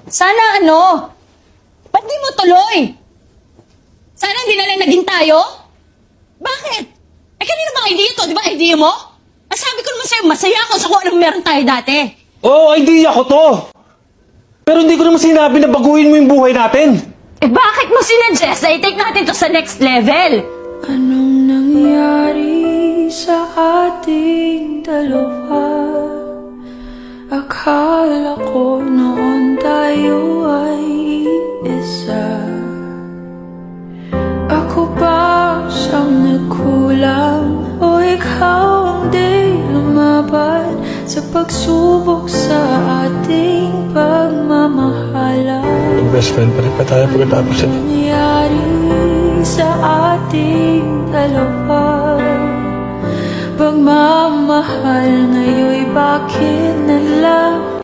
Sana ano? Ba't di mo tuloy? Sana hindi na lang naging tayo? Bakit? Eh, kanino bang idea to? Di ba idea mo? Sabi ko naman sa'yo, masaya ako sa kung anong meron tayo dati. Oo, idea ko to. Pero hindi ko naman sinabi na baguhin mo yung buhay natin. Eh, bakit mo sinuggest na i-take natin to sa next level? Anong nangyari sa ating dalawa? Akala ko noon tayo ay isa. Ako ba siyang nagkulang? O ikaw ang di lumaban sa pagsubok sa ating pagmamahalan? Best friend pa rin pa tayo pagkatapos ito. Nangyari sa ating dalawa, pagmamahal ngayon'y bakit nalang